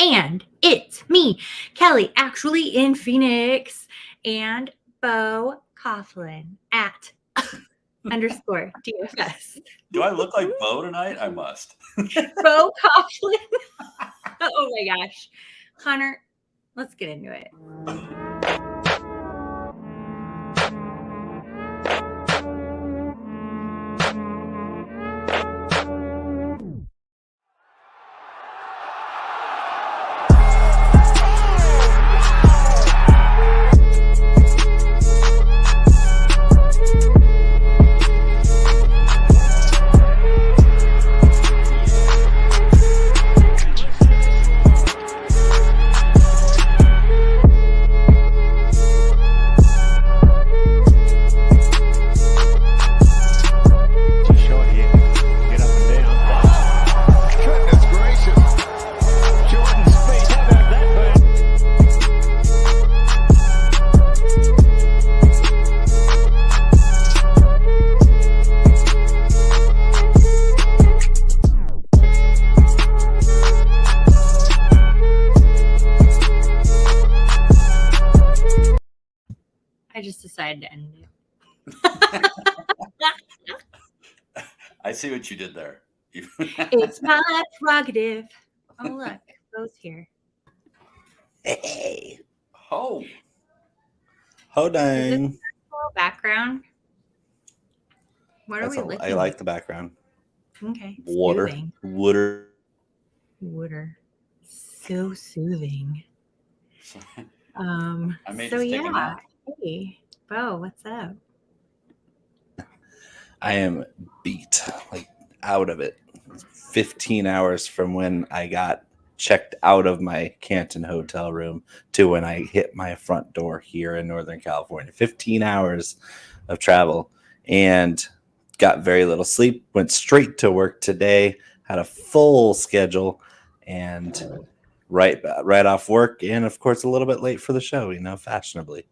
And it's me, Kelly, actually in Phoenix, and Bo Coughlin at _ DFS. Do I look like Bo tonight? I must. Bo Coughlin. Oh my gosh. Conor, let's get into it. I just decided to end it. I see what you did there. It's my prerogative. Oh, look. Bo's here. Hey. Oh. Hodang. Is this background? What are we looking at? I like the background. Okay. Water. Soothing. Water. So soothing. I may So just take a yeah. nap. Hey, Bo, what's up? I am beat, like out of it. 15 hours from when I got checked out of my Canton hotel room to when I hit my front door here in Northern California. 15 hours of travel and got very little sleep. Went straight to work today. Had a full schedule and right off work, and of course a little bit late for the show, fashionably.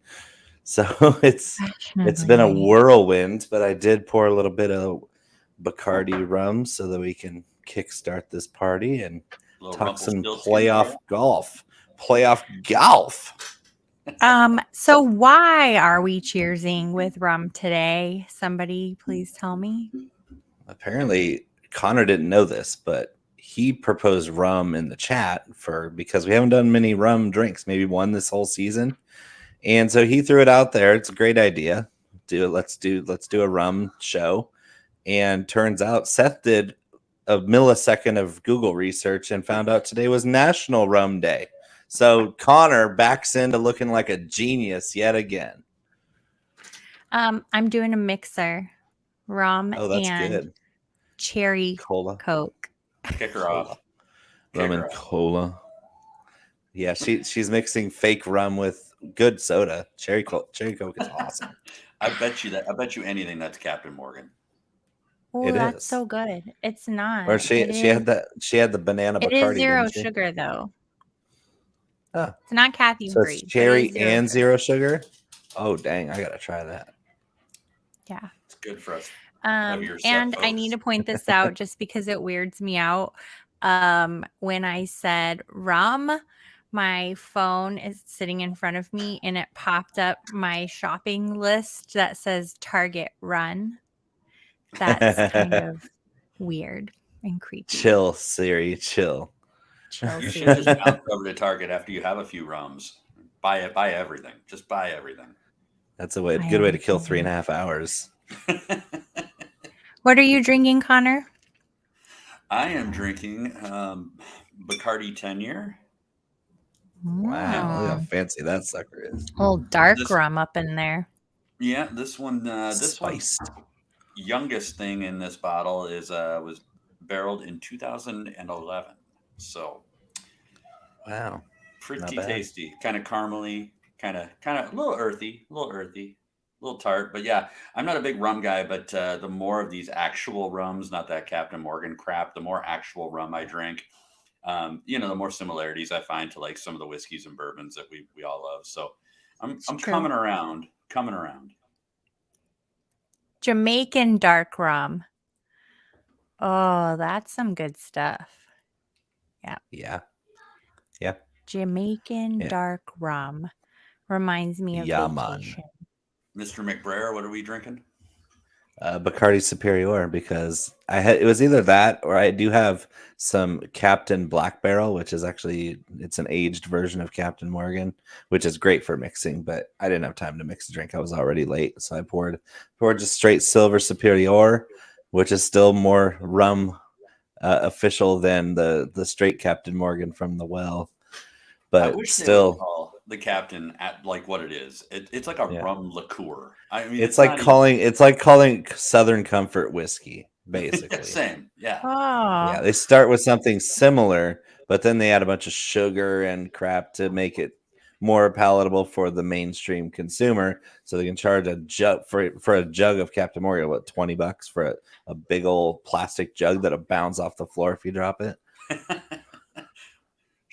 So it's been a whirlwind, but I did pour a little bit of Bacardi rum so that we can kickstart this party and talk some playoff golf. So why are we cheersing with rum today? Somebody please tell me. Apparently Conor didn't know this, but he proposed rum in the chat because we haven't done many rum drinks, maybe one this whole season. And so he threw it out there. It's a great idea. Let's do a rum show. And turns out Seth did a millisecond of Google research and found out today was National Rum Day. So Conor backs into looking like a genius yet again. I'm doing a mixer, rum and good. Cherry Cola. Coke. Kick her off. Rum and cola. Yeah, she's mixing fake rum with good soda. Cherry Coke is awesome. I bet you anything that's Captain Morgan. Oh, that's so good. It's not. Or she had the banana Bacardi. It is zero sugar though. Oh. It's not Kathy So Bree. It's cherry and zero sugar. Oh dang, I gotta try that. Yeah. It's good for us. And I need to point this out just because it weirds me out. When I said rum, my phone is sitting in front of me and it popped up my shopping list that says Target Run. That's kind of weird and creepy. Chill, Siri, chill. You should just bounce over to Target after you have a few rums. Buy everything. Just buy everything. That's a good way to kill 3.5 hours. What are you drinking, Conor? I am drinking Bacardi 10-year. Wow, look how fancy that sucker is. Little dark rum up in there. Yeah, this one, spiced. Youngest thing in this bottle was barreled in 2011. So, wow, pretty tasty, kind of caramely, kind of a little earthy, a little tart. But yeah, I'm not a big rum guy, but the more of these actual rums, not that Captain Morgan crap, the more actual rum I drink, the more similarities I find to like some of the whiskeys and bourbons that we all love. So I'm coming around. Jamaican dark rum. Oh, that's some good stuff. Yeah. Yeah. Yeah. Jamaican Yeah. dark rum. Reminds me of Yeah, man. vacation. Mr. McBrayer, what are we drinking? Bacardi Superior, because it was either that or I do have some Captain Black Barrel, which is actually it's an aged version of Captain Morgan, which is great for mixing, but I didn't have time to mix a drink. I was already late, so I poured just straight Silver Superior, which is still more rum official than the straight Captain Morgan from the well. I But wish they would still, call the Captain at like what it is. It's like a Yeah. rum liqueur. I mean, it's like calling Southern Comfort whiskey, basically. Yeah, same. Yeah. Oh, Yeah, they start with something similar, but then they add a bunch of sugar and crap to make it more palatable for the mainstream consumer. So they can charge a jug for a jug of Captain Morgan, what, $20 for a big old plastic jug that'll bounce off the floor if you drop it.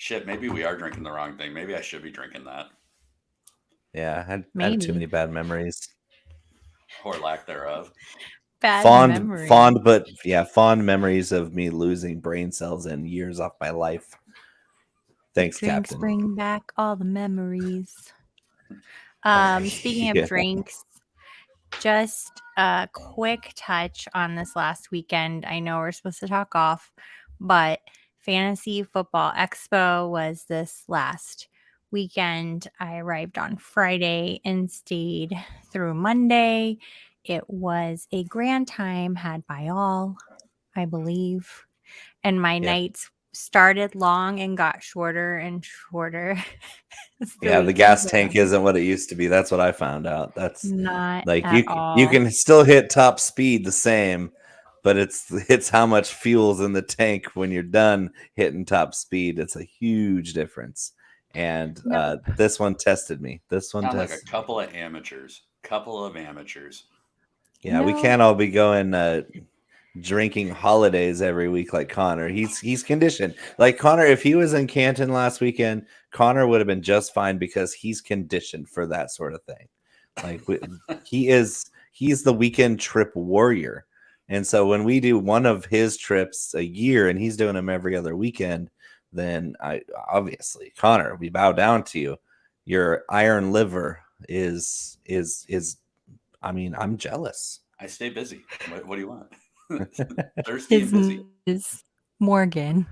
Shit, maybe we are drinking the wrong thing. Maybe I should be drinking that. Yeah, I had Maybe. too many bad memories. Or lack thereof. bad memory. Fond memories of me losing brain cells and years off my life. Thanks, Drinks Captain. bring back all the memories. Speaking of Yeah. drinks, just a quick touch on this last weekend. I know we're supposed to talk off, but Fantasy Football Expo was this last weekend. I arrived on Friday and stayed through Monday. It was a grand time had by all, I believe. And my nights started long and got shorter and shorter. The gas tank isn't what it used to be. That's what I found out. That's not like at all. you can still hit top speed the same, but it's how much fuel's in the tank when you're done hitting top speed. It's a huge difference. And this one tested me. This one Sound tested like a couple of amateurs. Yeah, we can't all be going drinking holidays every week like Conor. He's conditioned. Like Conor, if he was in Canton last weekend, Conor would have been just fine because he's conditioned for that sort of thing. Like he's the weekend trip warrior. And so when we do one of his trips a year and he's doing them every other weekend, then obviously Conor, we bow down to you. Your iron liver is I mean, I'm jealous. I stay busy. What do you want? Thirsty and busy. Is Morgan.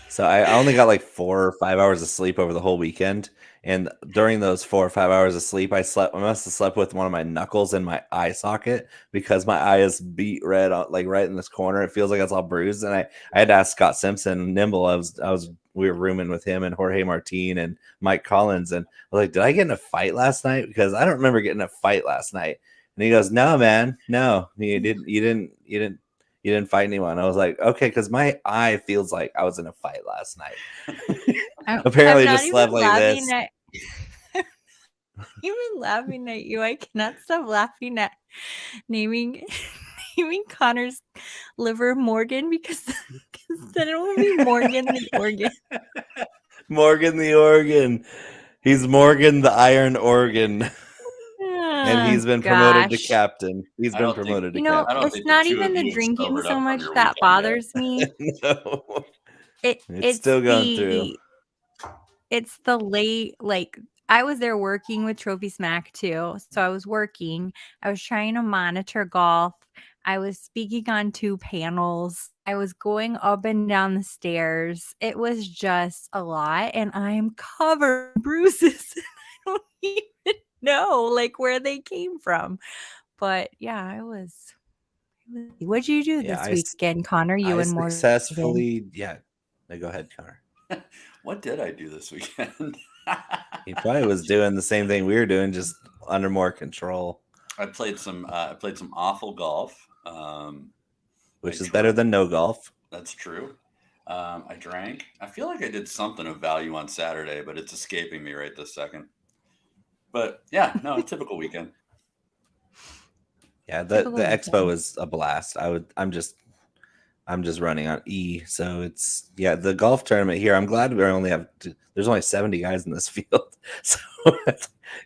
So I only got like 4 or 5 hours of sleep over the whole weekend. And during those 4 or 5 hours of sleep, I must have slept with one of my knuckles in my eye socket because my eye is beat red, like right in this corner. It feels like it's all bruised. And I had to ask Scott Simpson, Nimble. We were rooming with him and Jorge Martin and Mike Collins. And I was like, did I get in a fight last night? Because I don't remember getting in a fight last night. And he goes, no, man, no, you didn't fight anyone. I was like, okay, because my eye feels like I was in a fight last night. Apparently, just slept like this. Even laughing at you, I cannot stop laughing at naming Connor's liver Morgan because then it will be Morgan the organ. Morgan the organ. He's Morgan the iron organ. And he's been promoted to captain. He's been promoted to captain. It's not even the drinking so much that bothers me. No. It's still going through. It's the late, like, I was there working with Trophy Smack too. So I was working. I was trying to monitor golf. I was speaking on 2 panels. I was going up and down the stairs. It was just a lot. And I'm covered in bruises. I don't even know like where they came from. But yeah, it was. What'd you do this weekend, Conor? You and Morgan? Successfully, go ahead, Conor. What did I do this weekend? He probably was doing the same thing we were doing, just under more control. I played some awful golf, which is better than no golf. That's true. I drank. I feel like I did something of value on Saturday, but it's escaping me right this second. But yeah, no, a typical weekend. Yeah, the expo was a blast. I'm just running on E, so it's the golf tournament here. I'm glad there's only 70 guys in this field, so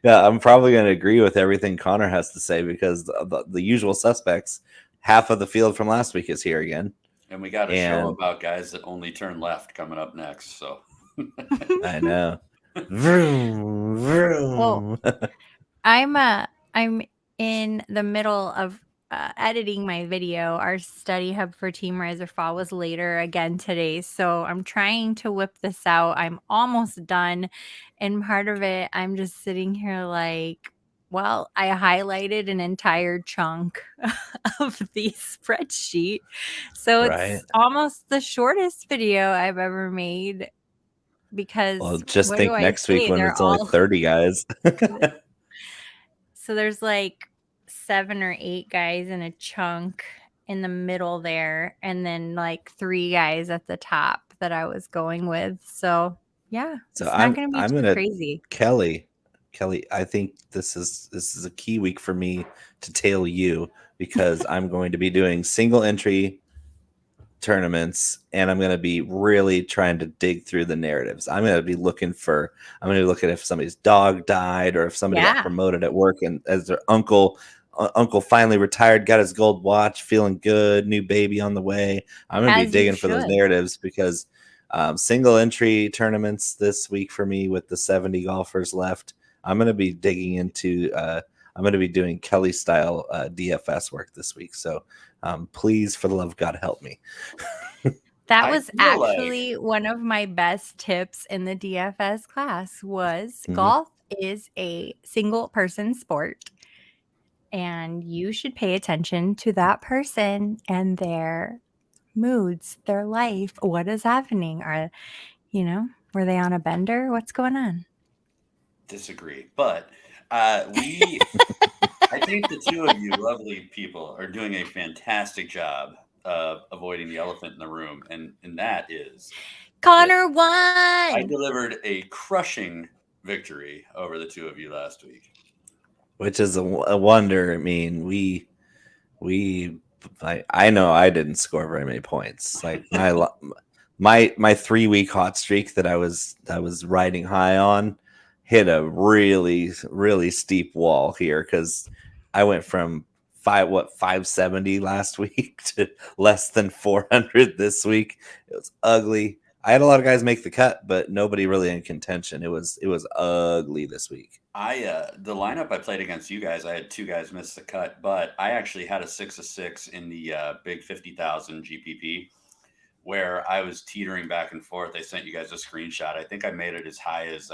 I'm probably going to agree with everything Conor has to say because the usual suspects, half of the field from last week is here again. And we got a show And about guys that only turn left coming up next. So I know. Vroom, vroom. I'm in the middle of editing my video. Our study hub for Team Riser Fall was later again today, so I'm trying to whip this out. I'm almost done, and part of it, I'm just sitting here like, well, I highlighted an entire chunk of the spreadsheet, so Right. it's almost the shortest video I've ever made. Because Well, just what think do I next week say? when They're it's only all 30 guys. so there's like 7 or 8 guys in a chunk in the middle there, and then like 3 guys at the top that I was going with. So yeah, So it's not going to be too gonna crazy. Kelly, I think this is a key week for me to tail you, because I'm going to be doing single entry tournaments, and I'm going to be really trying to dig through the narratives. I'm going to be looking at if somebody's dog died, or if somebody got Yeah. promoted at work and as their uncle finally retired, got his gold watch, feeling good, new baby on the way. I'm going to be As you digging for those should. narratives, because single entry tournaments this week for me with the 70 golfers left, I'm going to be digging into I'm going to be doing Kelly style DFS work this week. So please, for the love of God, help me. That I was feel like- actually one of my best tips in the DFS class was Mhm. golf is a single person sport, and you should pay attention to that person and their moods, their life, what is happening. Were they on a bender? What's going on? Disagree, but I think the two of you lovely people are doing a fantastic job of avoiding the elephant in the room, and that is Conor I won. delivered a crushing victory over the two of you last week. Which is a wonder. I mean, I know I didn't score very many points. Like my 3-week hot streak that I was riding high on hit a really, really steep wall here, because I went from 570 last week to less than 400 this week. It was ugly. I had a lot of guys make the cut, but nobody really in contention. It was ugly this week. The lineup I played against you guys, I had 2 guys miss the cut, but I actually had a 6 of 6 in the big 50,000 GPP, where I was teetering back and forth. I sent you guys a screenshot. I think I made it as high as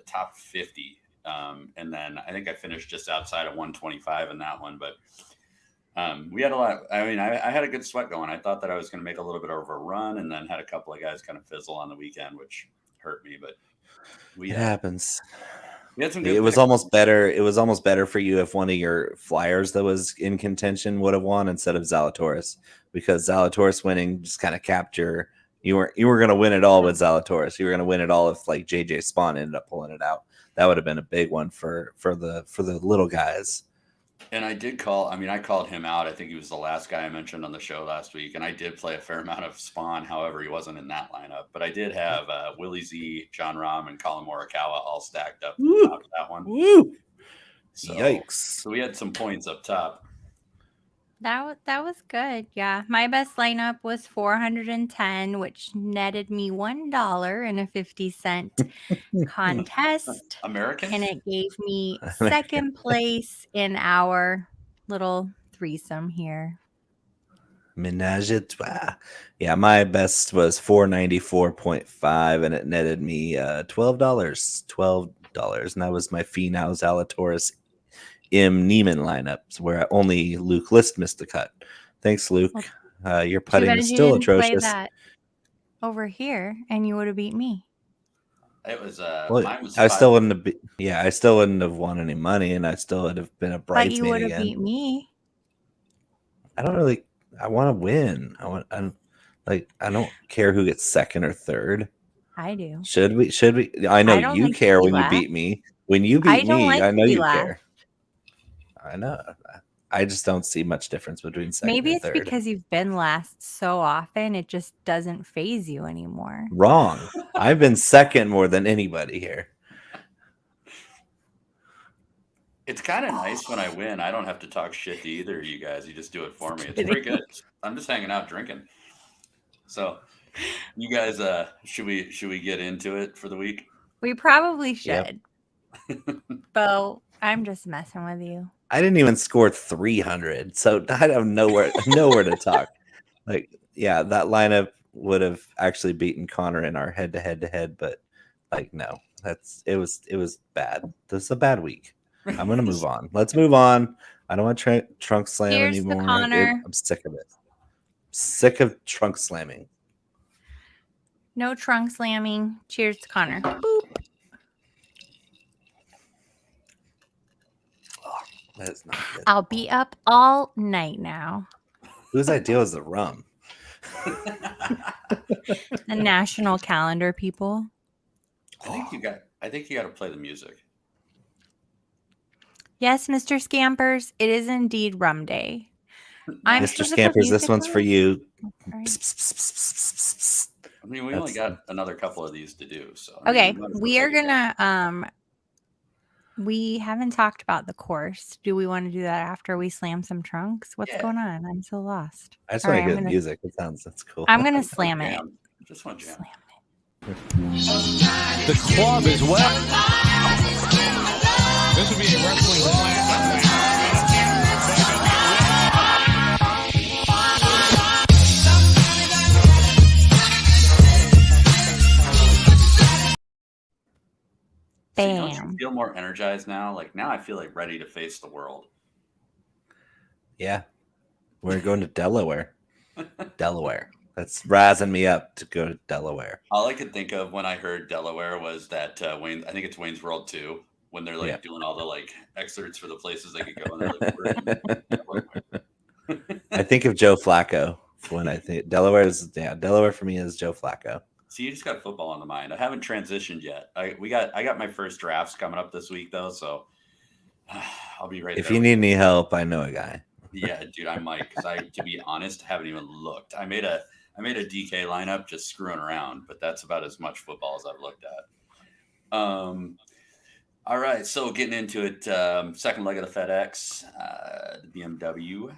top 50. And then I think I finished just outside of 125 in that one. But we had a lot. I mean, I had a good sweat going. I thought that I was going to make a little bit of a run, and then had a couple of guys kind of fizzle on the weekend, which hurt me. But It happens. We had some good It was picks. almost better. It was almost better for you if one of your flyers that was in contention would have won instead of Zalatoris, because Zalatoris winning just kind of capped your. You were going to win it all with Zalatoris. You were going to win it all if like JJ Spawn ended up pulling it out. That would have been a big one for the little guys. And I did call. I mean, I called him out. I think he was the last guy I mentioned on the show last week, and I did play a fair amount of Spawn. However, he wasn't in that lineup. But I did have Willie Z, John Rahm, and Colin Morikawa all stacked up at the top of that one. Woo! So, Yikes! So we had some points up top. That was good. Yeah, my best lineup was 410, which netted me $1.50 contest. American? And it gave me second place in our little threesome here. Menage a trois. Yeah, my best was 494.5, and it netted me $12, and that was my Fenow Zalatoris M Neiman lineups, where only Luke List missed the cut. Thanks, Luke. Your putting is still atrocious. Play that over here, and you would have beat me. It was mine was I still wouldn't have I still wouldn't have won any money, and I still would have been a bridesmaid again. But you would have beat me. I want to win. I don't care who gets second or third. I do. Should we? I know you care when you beat me. When you beat me, I know you care. I know. I just don't see much difference between second Maybe and third. it's because you've been last so often, it just doesn't phase you anymore. Wrong. I've been second more than anybody here. It's kind of nice when I win. I don't have to talk shit to either of you guys. You just do it for me. It's pretty good. I'm just hanging out drinking. So, you guys, should we get into it for the week? We probably Yep. should. Bo, I'm just messing with you. I didn't even score 300, so I have nowhere to talk. Like, yeah, that lineup would have actually beaten Conor in our head-to-head, but like, no, it was bad. This is a bad week. I'm gonna move on. Let's move on. I don't want trunk slam Cheers to anymore. Conor. I'm sick of it. Sick of trunk slamming. No trunk slamming. Cheers to Conor. Boop. That is not good. I'll be up all night now. Whose idea was the rum? The national calendar people. I think you got to play the music. Yes, Mr. Scampers, it is indeed rum day. I'm Mr. supposed to put Scampers, this music one's on? for you. Right. I mean, we only got another couple of these to do. So Okay, we are gonna we haven't talked about the course. Do we want to do that after we slam some trunks? What's going on? I'm so lost. I just All want right, to get music. That's cool. I'm gonna slam it. Just want to jam. Slam The club as well. This would be a wrestling slam. See, don't Bam. you feel more energized now? Like now I feel like ready to face the world. Yeah. We're going to Delaware. Delaware. That's razzing me up to go to Delaware. All I could think of when I heard Delaware was that Wayne. I think it's Wayne's World 2 when they're like doing all the like excerpts for the places they could go. And they're like, I think of Joe Flacco when I think Delaware for me is Joe Flacco. See, you just got football on the mind. I haven't transitioned yet. I got my first drafts coming up this week though, so I'll be right If there you with need any help, I know a guy. Yeah, dude, I might because to be honest, haven't even looked. I made a DK lineup just screwing around, but that's about as much football as I've looked at. All right, so getting into it, second leg of the FedEx, the BMW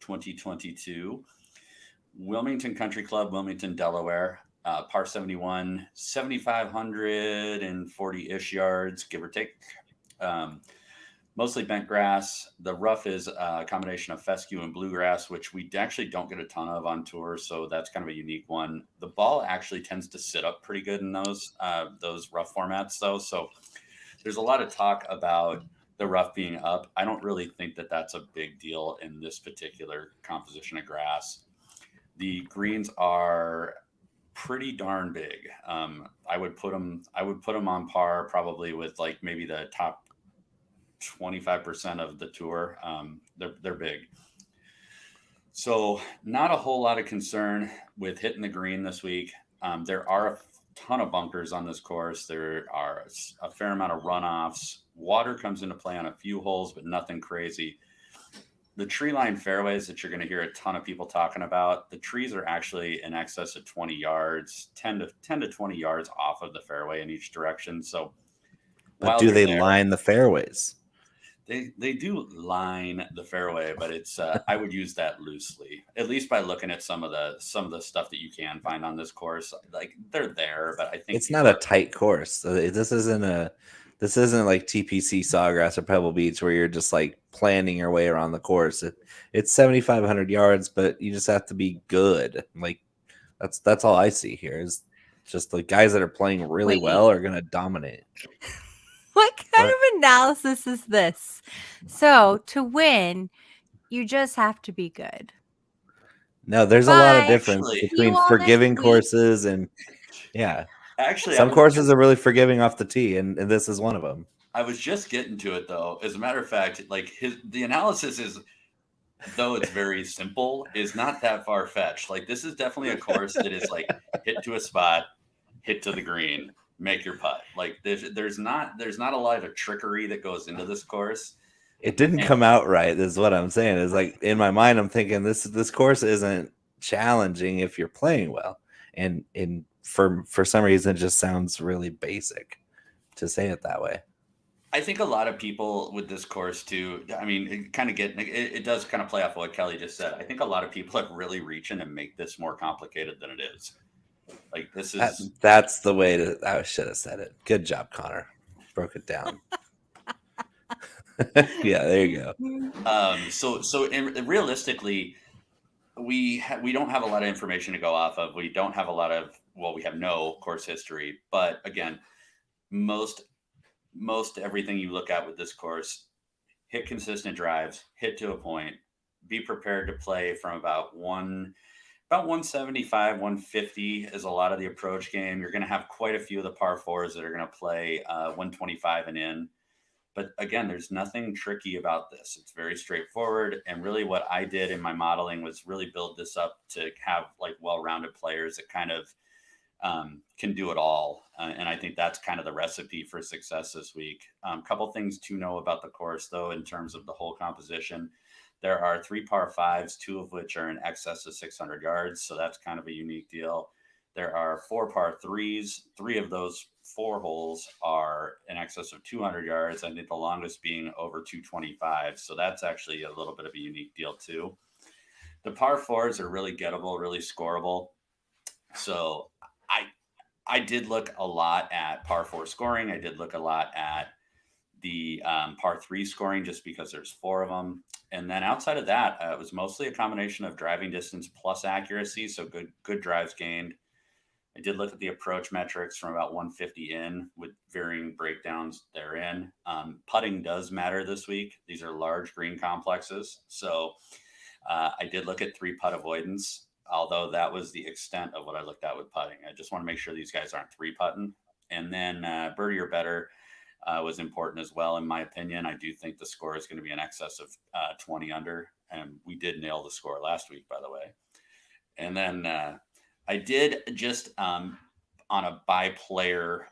2022, Wilmington Country Club, Wilmington, Delaware, par 71, 7,540-ish yards, give or take. Mostly bent grass. The rough is a combination of fescue and bluegrass, which we actually don't get a ton of on tour, so that's kind of a unique one. The ball actually tends to sit up pretty good in those rough formats, though. So there's a lot of talk about the rough being up. I don't really think that that's a big deal in this particular composition of grass. The greens are pretty darn big. I would put them on par probably with like maybe the top 25% of the tour. They're big. So not a whole lot of concern with hitting the green this week. There are a ton of bunkers on this course. There are a fair amount of runoffs. Water comes into play on a few holes, but nothing crazy. The tree line fairways that you're going to hear a ton of people talking about, the trees are actually in excess of 20 yards, 10 to 20 yards off of the fairway in each direction. So but do they line the fairways? They do line the fairway, but it's I would use that loosely, at least by looking at some of the stuff that you can find on this course. Like they're there, but I think it's not a tight course. So this isn't like TPC Sawgrass or Pebble Beach where you're just like planning your way around the course. It's 7,500 yards, but you just have to be good. Like that's all I see here is just the guys that are playing really well are going to dominate. What kind of analysis is this? So to win, you just have to be good. No, there's a lot of difference between forgiving courses and Actually, some courses are really forgiving off the tee, and this is one of them. I was just getting to it though. As a matter of fact, like the analysis is, though it's very simple, is not that far fetched. Like this is definitely a course that is like hit to a spot, hit to the green, make your putt. Like there's not a lot of trickery that goes into this course. It didn't come out right. Is what I'm saying. Is like in my mind, I'm thinking this course isn't challenging if you're playing well, and for some reason it just sounds really basic to say it that way. I think a lot of people with this course too. I mean, it does kind of play off of what Kelly just said. I think a lot of people are really reaching to make this more complicated than it is. Like this is that's the way to. I should have said it. Good job, Connor. Broke it down. Yeah, there you go. Realistically, we don't have a lot of information to go off of. We don't have we have no course history. But again, most everything you look at with this course, hit consistent drives, hit to a point, be prepared to play from about 175, 150 is a lot of the approach game. You're going to have quite a few of the par fours that are going to play 125 and in. But again, there's nothing tricky about this. It's very straightforward. And really what I did in my modeling was really build this up to have like well-rounded players that kind of can do it all. And I think that's kind of the recipe for success this week. Couple things to know about the course, though, in terms of the whole composition. There are 3 par 5s, 2 of which are in excess of 600 yards. So that's kind of a unique deal. There are 4 par 3s. 3 of those 4 holes are in excess of 200 yards. I think the longest being over 225. So that's actually a little bit of a unique deal too. The par 4s are really gettable, really scoreable. So I did look a lot at par 4 scoring. I did look a lot at the par 3 scoring just because there's 4 of them. And then outside of that, it was mostly a combination of driving distance plus accuracy. So good drives gained. I did look at the approach metrics from about 150 in with varying breakdowns therein. Putting does matter this week. These are large green complexes. So I did look at 3 putt avoidance, although that was the extent of what I looked at with putting. I just want to make sure these guys aren't 3-putting. And then birdie or better was important as well, in my opinion. I do think the score is going to be in excess of 20 under. And we did nail the score last week, by the way. And then I did just on a by player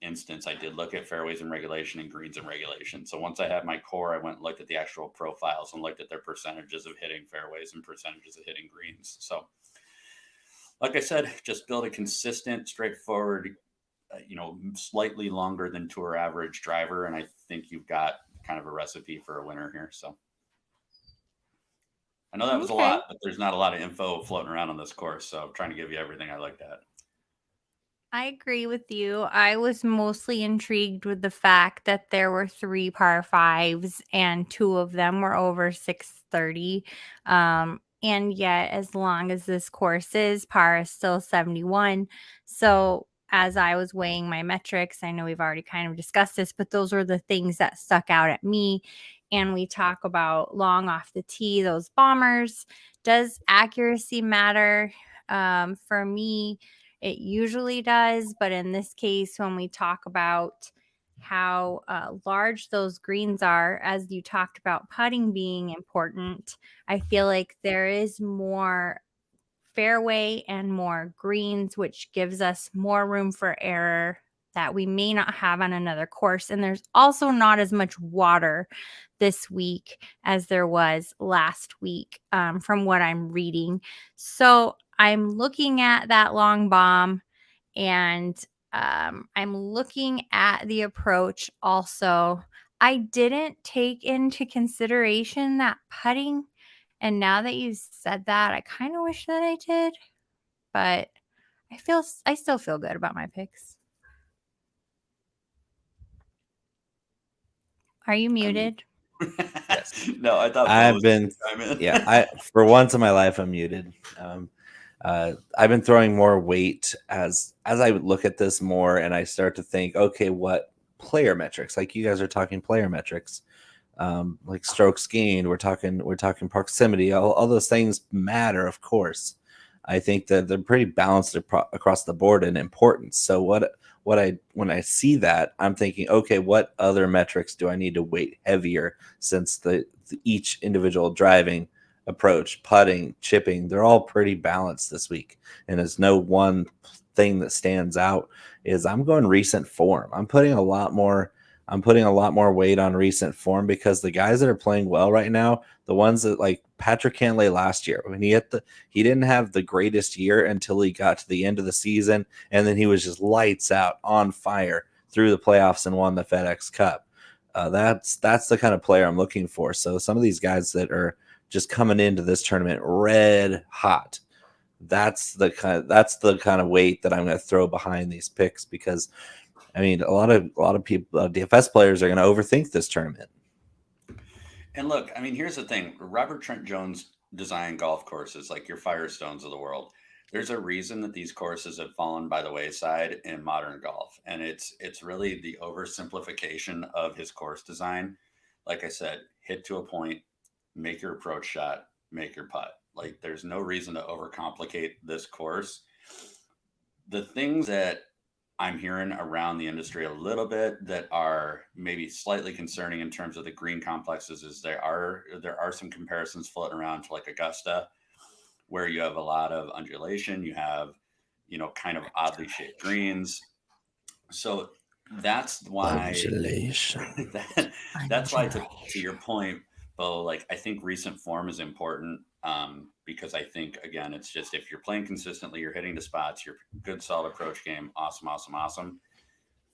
instance, I did look at fairways and regulation and greens and regulation. So once I had my core, I went and looked at the actual profiles and looked at their percentages of hitting fairways and percentages of hitting greens. So like I said, just build a consistent, straightforward, slightly longer than tour average driver. And I think you've got kind of a recipe for a winner here. So I know that was a lot, but there's not a lot of info floating around on this course. So I'm trying to give you everything I looked at. I agree with you. I was mostly intrigued with the fact that there were 3 par 5s and 2 of them were over 630. And yet, as long as this course is, par is still 71. So as I was weighing my metrics, I know we've already kind of discussed this, but those were the things that stuck out at me. And we talk about long off the tee, those bombers. Does accuracy matter? For me, it usually does. But in this case, when we talk about how large those greens are, as you talked about putting being important, I feel like there is more fairway and more greens, which gives us more room for error that we may not have on another course. And there's also not as much water this week as there was last week, from what I'm reading. So I'm looking at that long bomb, and I'm looking at the approach also. I didn't take into consideration that putting. And now that you said that, I kind of wish that I did, but I still feel good about my picks. Are you muted? Yes. No, I thought I've been, for once in my life, I'm muted. I've been throwing more weight as I would look at this more, and I start to think, okay, what player metrics? Like you guys are talking player metrics, like strokes gained. We're talking proximity. All those things matter, of course. I think that they're pretty balanced across the board in importance. So when I see that, I'm thinking, okay, what other metrics do I need to weight heavier, since each individual driving approach, putting, chipping, they're all pretty balanced this week, and there's no one thing that stands out. Is I'm going recent form. I'm putting a lot more weight on recent form, because the guys that are playing well right now, the ones that, like Patrick Cantlay last year, when he didn't have the greatest year until he got to the end of the season, and then he was just lights out, on fire through the playoffs and won the FedEx Cup. That's the kind of player I'm looking for. So some of these guys that are just coming into this tournament red hot, that's the kind of weight that I'm going to throw behind these picks, because I mean a lot of people, DFS players, are going to overthink this tournament. And look, I mean, here's the thing: Robert Trent Jones designed golf courses like your Firestones of the world. There's a reason that these courses have fallen by the wayside in modern golf, and it's really the oversimplification of his course design. Like I said, hit to a point, make your approach shot, make your putt. Like, there's no reason to overcomplicate this course. The things that I'm hearing around the industry a little bit that are maybe slightly concerning in terms of the green complexes is there are some comparisons floating around to like Augusta, where you have a lot of undulation, you have, kind of oddly shaped greens. So that's why that's why to your point, Bo, like, I think recent form is important, because I think, again, it's just, if you're playing consistently, you're hitting the spots, you're good, solid approach game, awesome.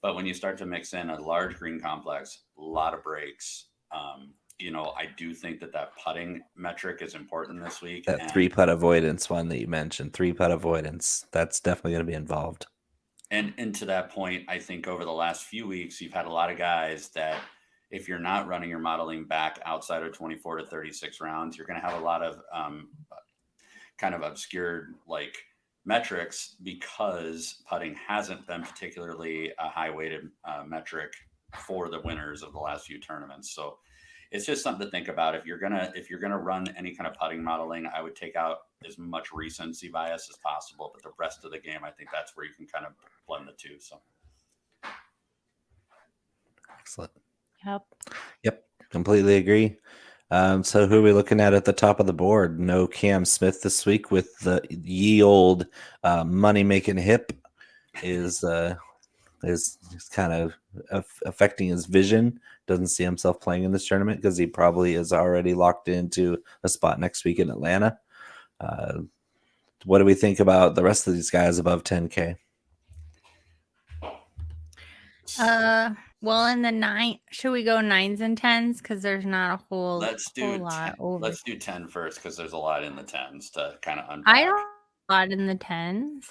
But when you start to mix in a large green complex, a lot of breaks, I do think that putting metric is important this week. That 3-putt avoidance one that you mentioned, 3-putt avoidance, that's definitely going to be involved. And to that point, I think over the last few weeks, you've had a lot of guys that, if you're not running your modeling back outside of 24 to 36 rounds, you're going to have a lot of kind of obscured like metrics, because putting hasn't been particularly a high weighted metric for the winners of the last few tournaments. So it's just something to think about. If you're gonna run any kind of putting modeling, I would take out as much recency bias as possible. But the rest of the game, I think that's where you can kind of blend the two. So excellent. Yep. Completely agree. So who are we looking at the top of the board? No Cam Smith this week with the ye old money making hip is kind of affecting his vision. Doesn't see himself playing in this tournament because he probably is already locked into a spot next week in Atlanta. What do we think about the rest of these guys above 10K? Well, in the 9, should we go 9s and 10s? Because there's not a whole lot over. Let's do 10 first, because there's a lot in the 10s to kind of unpack. I don't have a lot in the 10s.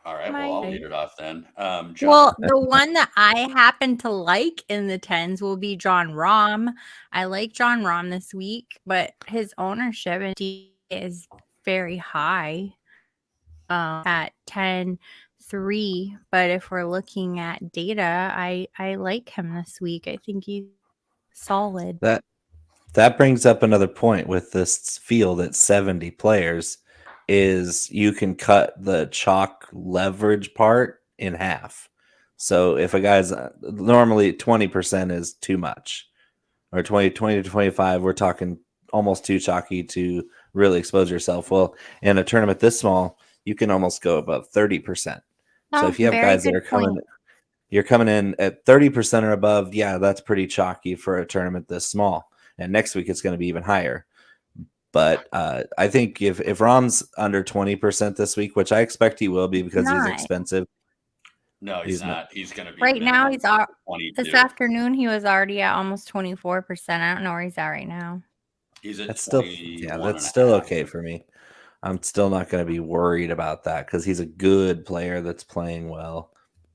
All right, well, I'll lead it off then. John. Well, the one that I happen to like in the 10s will be Jon Rahm. I like Jon Rahm this week, but his ownership is very high at 10.3. But if we're looking at data, I like him this week. I think he's solid. That brings up another point with this field at 70 players. Is you can cut the chalk leverage part in half. So if a guy's normally 20% is too much, or 20 to 25, we're talking almost too chalky to really expose yourself. Well, in a tournament this small, you can almost go above 30%. So if you have guys that are you're coming in at 30% or above, yeah, that's pretty chalky for a tournament this small. And next week it's going to be even higher. But I think if Rahm's under 20% this week, which I expect he will be because he's expensive. No, he's not. He's going to be right now. He's this afternoon. He was already at almost 24%. I don't know where he's at right now. He's at that's still okay for me. I'm still not going to be worried about that because he's a good player that's playing well.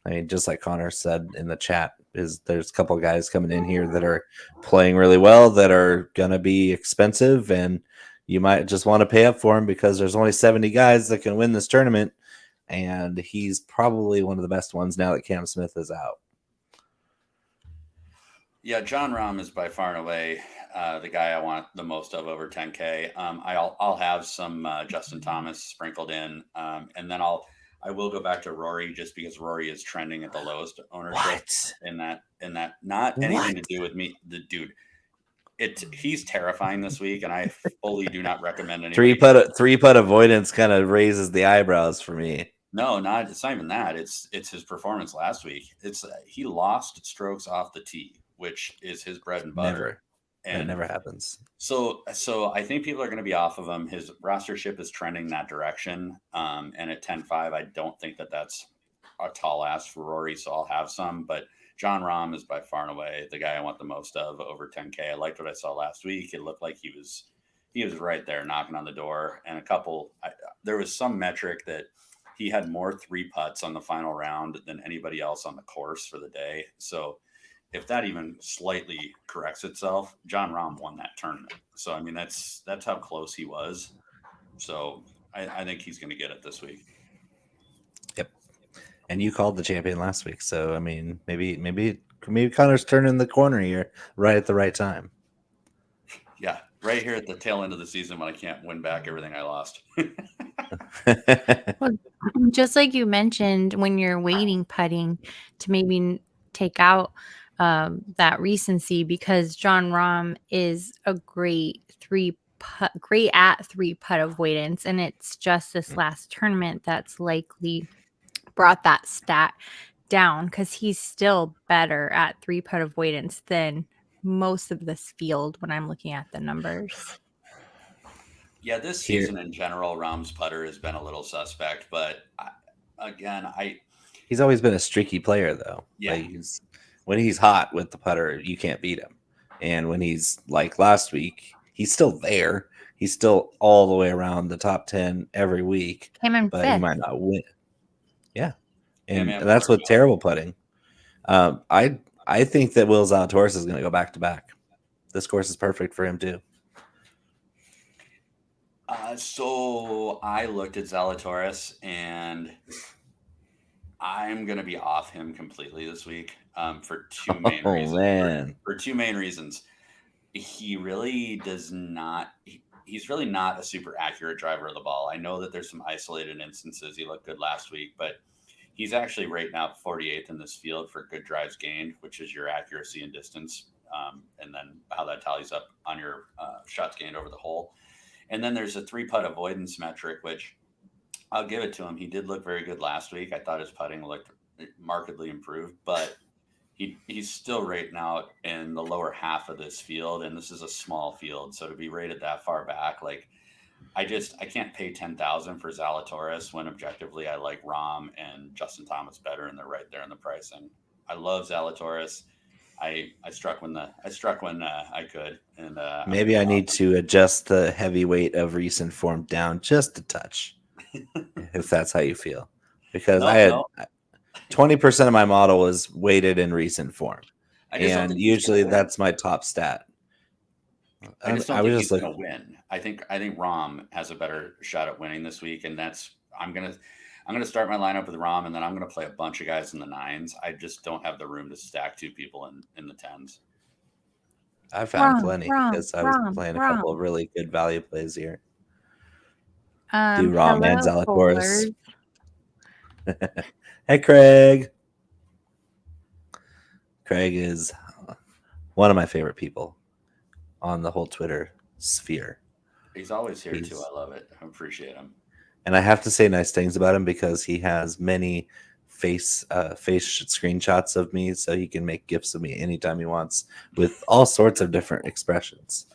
I mean, just like Conor said in the chat, there's a couple of guys coming in here that are playing really well that are going to be expensive, and you might just want to pay up for him because there's only 70 guys that can win this tournament, and he's probably one of the best ones now that Cam Smith is out. Yeah, Jon Rahm is by far and away the guy I want the most of over 10K. I'll have some Justin Thomas sprinkled in, and then I will go back to Rory just because Rory is trending at the lowest ownership in that not anything to do with me. The dude, he's terrifying this week, and I fully do not recommend any three putt avoidance kind of raises the eyebrows for me. No, it's not even that. It's his performance last week. It's he lost strokes off the tee, which is his bread and butter. That never happens. So I think people are going to be off of him. His rostership is trending that direction. And at 10.5, I don't think that's a tall ask for Rory. So I'll have some, but John Rahm is by far and away the guy I want the most of over 10K. I liked what I saw last week. It looked like he was right there knocking on the door. And there was some metric that he had more 3 putts on the final round than anybody else on the course for the day. So if that even slightly corrects itself, John Rahm won that tournament. So I mean, that's how close he was. So I think he's going to get it this week. Yep. And you called the champion last week, so I mean, maybe Connor's turning the corner here right at the right time. Yeah, right here at the tail end of the season when I can't win back everything I lost. Well, just like you mentioned, when you're waiting putting to maybe take out that recency, because John Rahm is a great at 3 putt avoidance, and it's just this last tournament that's likely brought that stat down, because he's still better at 3 putt avoidance than most of this field when I'm looking at the numbers. Yeah, this season in general, Rahm's putter has been a little suspect, but he's always been a streaky player, though. Yeah. Like when he's hot with the putter, you can't beat him. And when he's like last week, he's still there. He's still all the way around the top 10 every week. Came in but fifth. He might not win. Yeah. And man, that's with terrible putting. I think that Will Zalatoris is going to go back to back. This course is perfect for him too. So I looked at Zalatoris, and I'm going to be off him completely this week for 2 main reasons. Man. For 2 main reasons. He really does not. He's really not a super accurate driver of the ball. I know that there's some isolated instances. He looked good last week, but he's actually right now 48th in this field for good drives gained, which is your accuracy and distance, and then how that tallies up on your shots gained over the hole. And then there's a 3 putt avoidance metric, which I'll give it to him. He did look very good last week. I thought his putting looked markedly improved, but he's still right now in the lower half of this field, and this is a small field. So to be rated that far back, like I can't pay 10,000 for Zalatoris when objectively I like Rahm and Justin Thomas better, and they're right there in the pricing. I love Zalatoris. I struck when I could, and maybe I need to adjust the heavyweight of recent form down just a touch, if that's how you feel, because I had 20% of my model was weighted in recent form, and usually that's my top stat. I just don't think he's going to win. I think Rahm has a better shot at winning this week, and I'm gonna start my lineup with Rahm, and then I'm gonna play a bunch of guys in the 9s. I just don't have the room to stack 2 people in the 10s. I found plenty because I was playing a couple of really good value plays here. Do Rahm and Zalatoris. Hey, Craig. Craig is one of my favorite people on the whole Twitter sphere. He's always here too. I love it. I appreciate him. And I have to say nice things about him because he has many face screenshots of me, so he can make GIFs of me anytime he wants with all sorts of different expressions.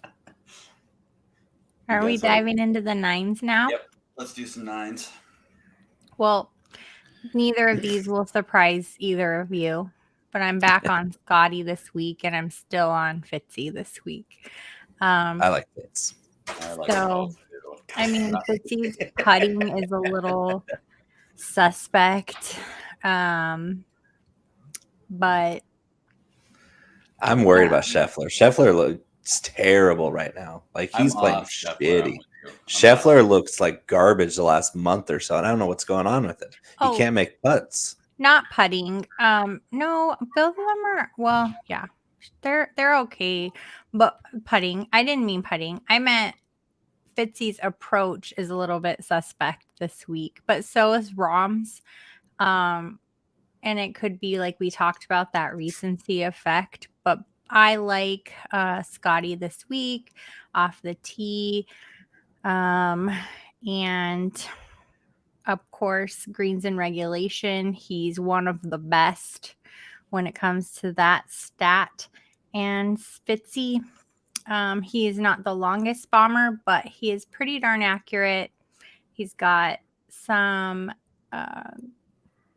Are we diving into the 9s now? Yep. Let's do some 9s. Well, neither of these will surprise either of you, but I'm back on Scotty this week, and I'm still on Fitzy this week. I like Fitz. I mean, Fitzy's putting is a little suspect, but I'm worried about Scheffler. Scheffler looks terrible right now. Like he's playing shitty. Scheffler looks like garbage the last month or so, and I don't know what's going on with it. He can't make putts. Not putting. No, both of them are they're okay, but putting. I didn't mean putting. I meant Fitzy's approach is a little bit suspect this week, but so is Rahm's. And it could be like we talked about that recency effect, but I like Scotty this week off the tee. And of course, greens in regulation. He's one of the best when it comes to that stat. And Fitzy, he is not the longest bomber, but he is pretty darn accurate. He's got some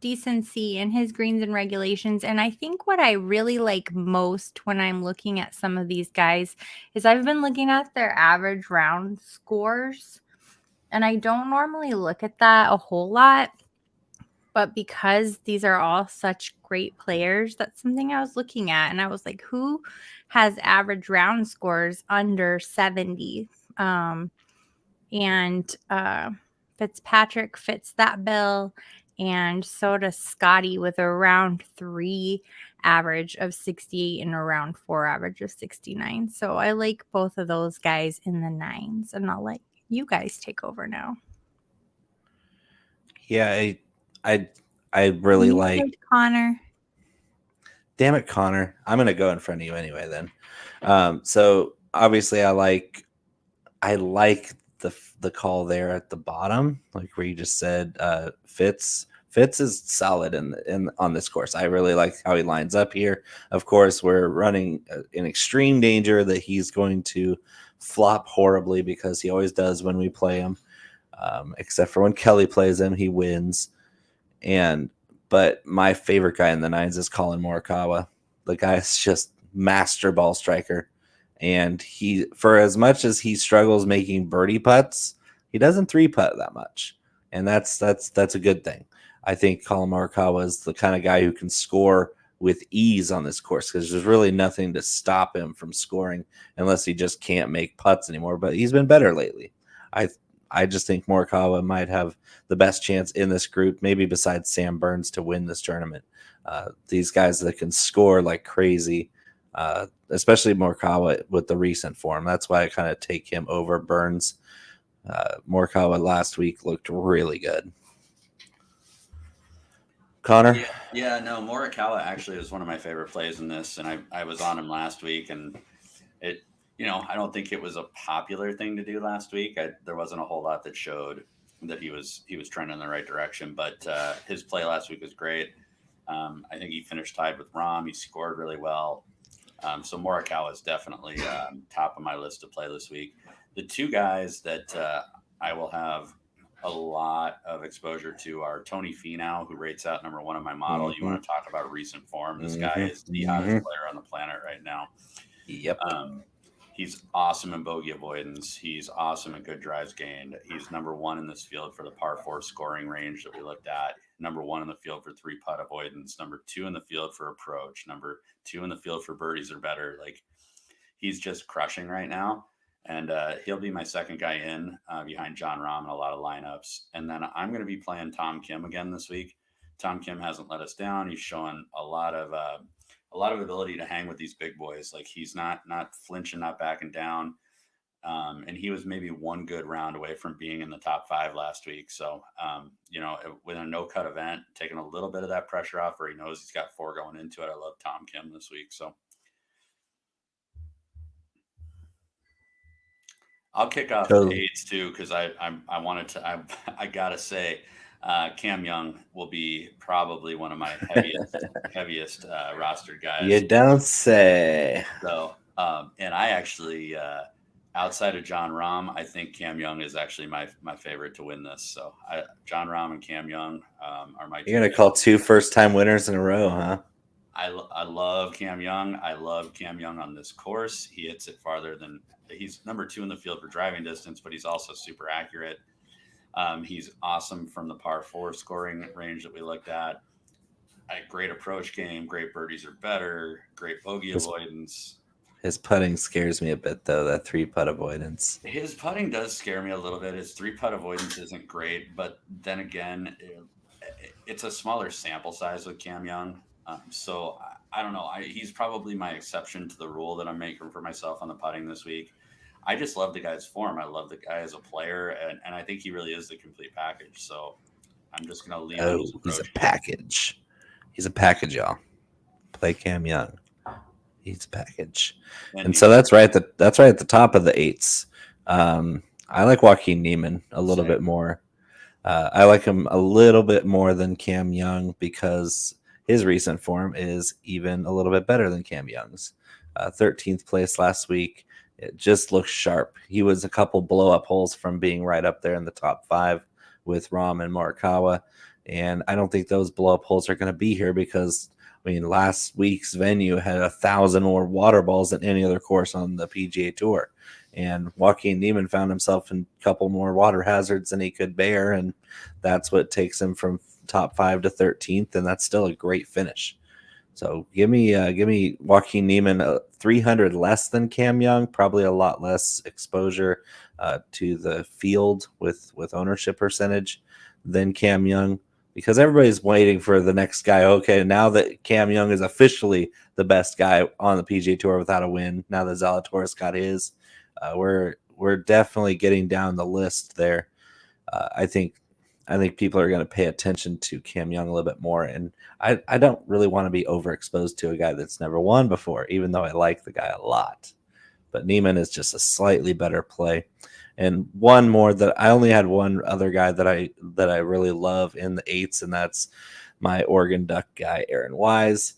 decency in his greens and regulations. And I think what I really like most when I'm looking at some of these guys is I've been looking at their average round scores. And I don't normally look at that a whole lot. But because these are all such great players, that's something I was looking at. And I was like, who has average round scores under 70? And Fitzpatrick fits that bill. And so does Scotty with a round 3 average of 68 and a round 4 average of 69. So I like both of those guys in the 9s. And I'll let you guys take over now. Yeah, I really like Conor. Damn it, Conor. I'm gonna go in front of you anyway then. So obviously I like the call there at the bottom, like where you just said Fitz is solid in on this course. I really like how he lines up here. Of course, we're running in extreme danger that he's going to flop horribly because he always does when we play him. Except for when Kelly plays him, he wins. But my favorite guy in the 9s is Colin Morikawa. The guy's just master ball striker. And he, for as much as he struggles making birdie putts, he doesn't 3-putt that much. And that's a good thing. I think Colin Morikawa is the kind of guy who can score with ease on this course because there's really nothing to stop him from scoring unless he just can't make putts anymore. But he's been better lately. I just think Morikawa might have the best chance in this group, maybe besides Sam Burns, to win this tournament. These guys that can score like crazy, especially Morikawa with the recent form. That's why I kind of take him over Burns. Morikawa last week looked really good. Conor? Yeah, no, Morikawa actually is one of my favorite plays in this, and I was on him last week, and it, I don't think it was a popular thing to do last week. There wasn't a whole lot that showed that he was trending in the right direction, but his play last week was great. I think he finished tied with Rahm. He scored really well. So Morikawa is definitely top of my list to play this week. The two guys that I will have a lot of exposure to are Tony Fenow, who rates out number 1 on my model. Mm-hmm. You want to talk about recent form? This guy is the hottest player on the planet right now. Yep. He's awesome in bogey avoidance. He's awesome at good drives gained. He's number 1 in this field for the par 4 scoring range that we looked at. Number 1 in the field for 3-putt avoidance. Number 2 in the field for approach. Number 2 in the field for birdies or better. Like, he's just crushing right now. And he'll be my second guy in behind Jon Rahm in a lot of lineups. And then I'm going to be playing Tom Kim again this week. Tom Kim hasn't let us down. He's showing a lot of ability to hang with these big boys. Like, he's not flinching, not backing down. And he was maybe one good round away from being in the top 5 last week. So, with a no-cut event, taking a little bit of that pressure off where he knows he's got 4 going into it. I love Tom Kim this week. So I'll kick off the 8s too, because I gotta say, Cam Young will be probably one of my heaviest rostered guys. You don't say. So, and I actually, outside of Jon Rahm, I think Cam Young is actually my favorite to win this. So, Jon Rahm and Cam Young are my. You're gonna call 2 first-time winners in a row, huh? I love Cam Young. I love Cam Young on this course. He hits it farther than he's number 2 in the field for driving distance, but he's also super accurate. He's awesome from the par 4 scoring range that we looked at. Great approach game, great birdies or better, great bogey avoidance. His putting scares me a bit, though, that 3-putt avoidance. His putting does scare me a little bit. His 3-putt avoidance isn't great, but then again, it's a smaller sample size with Cam Young. So I don't know. He's probably my exception to the rule that I'm making for myself on the putting this week. I just love the guy's form. I love the guy as a player, and I think he really is the complete package. So I'm just going to leave him. He's a package. He's a package, y'all. Play Cam Young. He's a package. And so that's right at the top of the 8s. I like Joaquin Niemann a little bit more. I like him a little bit more than Cam Young because his recent form is even a little bit better than Cam Young's. 13th place last week. It just looks sharp. He was a couple blow-up holes from being right up there in the top 5 with Rahm and Morikawa. And I don't think those blow up holes are going to be here because, I mean, last week's venue had 1,000 more water balls than any other course on the PGA Tour. And Joaquin Niemann found himself in a couple more water hazards than he could bear. And that's what takes him from top 5 to 13th. And that's still a great finish. So give me Joaquin Niemann 300 less than Cam Young, probably a lot less exposure to the field with ownership percentage than Cam Young, because everybody's waiting for the next guy. Okay, now that Cam Young is officially the best guy on the PGA Tour without a win, now that Zalatoris got his, we're definitely getting down the list there. I think people are going to pay attention to Cam Young a little bit more, and I don't really want to be overexposed to a guy that's never won before, even though I like the guy a lot. But Niemann is just a slightly better play. And one more that I only had one other guy that I really love in the 8s, and that's my Oregon Duck guy, Aaron Wise.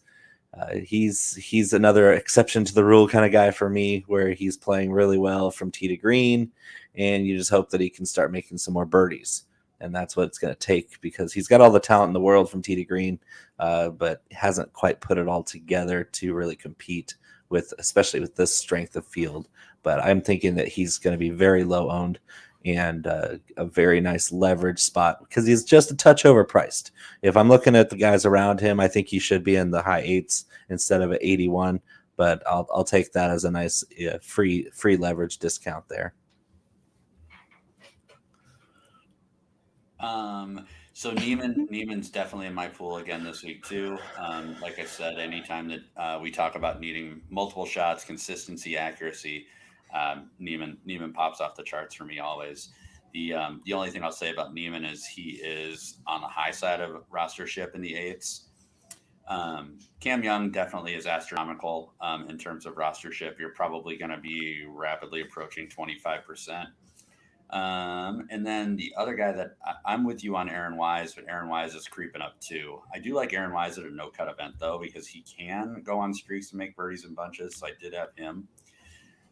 He's another exception to the rule kind of guy for me, where he's playing really well from tee to green, and you just hope that he can start making some more birdies. And that's what it's going to take, because he's got all the talent in the world from tee to green, but hasn't quite put it all together to really compete especially with this strength of field. But I'm thinking that he's going to be very low owned and a very nice leverage spot, because he's just a touch overpriced. If I'm looking at the guys around him, I think he should be in the high 8s instead of at 81. But I'll take that as a nice free leverage discount there. So Niemann's definitely in my pool again this week too. Like I said, anytime that we talk about needing multiple shots, consistency, accuracy, Niemann pops off the charts for me always. The only thing I'll say about Niemann is he is on the high side of rostership in the 8s. Cam Young definitely is astronomical in terms of rostership. You're probably going to be rapidly approaching 25%. And then the other guy that I'm with you on, Aaron Wise, but Aaron Wise is creeping up too. I do like Aaron Wise at a no-cut event though, because he can go on streaks and make birdies in bunches. So I did have him.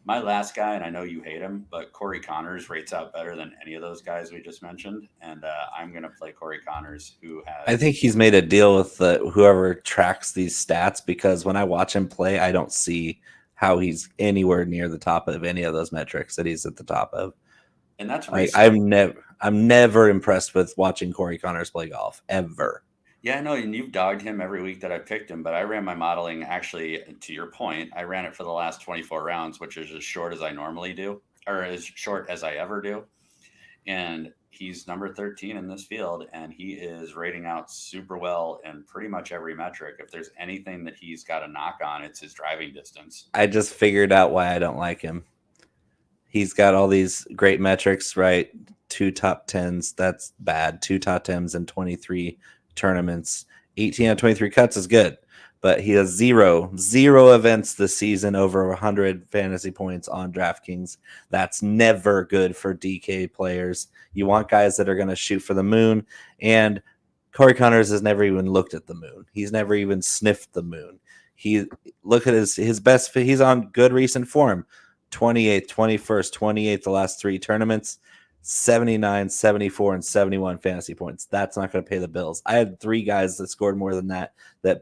My last guy, and I know you hate him, but Corey Connors rates out better than any of those guys we just mentioned. And I'm going to play Corey Connors, who has... I think he's made a deal with whoever tracks these stats, because when I watch him play, I don't see how he's anywhere near the top of any of those metrics that he's at the top of. And that's like, I'm never impressed with watching Corey Connors play golf, ever. Yeah, I know, and you've dogged him every week that I picked him, but I ran my modeling, actually, to your point, I ran it for the last 24 rounds, which is as short as I normally do, or as short as I ever do. And he's number 13 in this field, and he is rating out super well in pretty much every metric. If there's anything that he's got a knock on, it's his driving distance. I just figured out why I don't like him. He's got all these great metrics, right? 2 top 10s, that's bad. 2 top 10s in 23 tournaments. 18 out of 23 cuts is good, but he has zero events this season over 100 fantasy points on DraftKings. That's never good for DK players. You want guys that are going to shoot for the moon, and Corey Connors has never even looked at the moon. He's never even sniffed the moon. Look at his best. He's on good recent form. 28th, 21st, 28th the last 3 tournaments, 79, 74, and 71 fantasy points. That's not going to pay the bills. I had 3 guys that scored more than that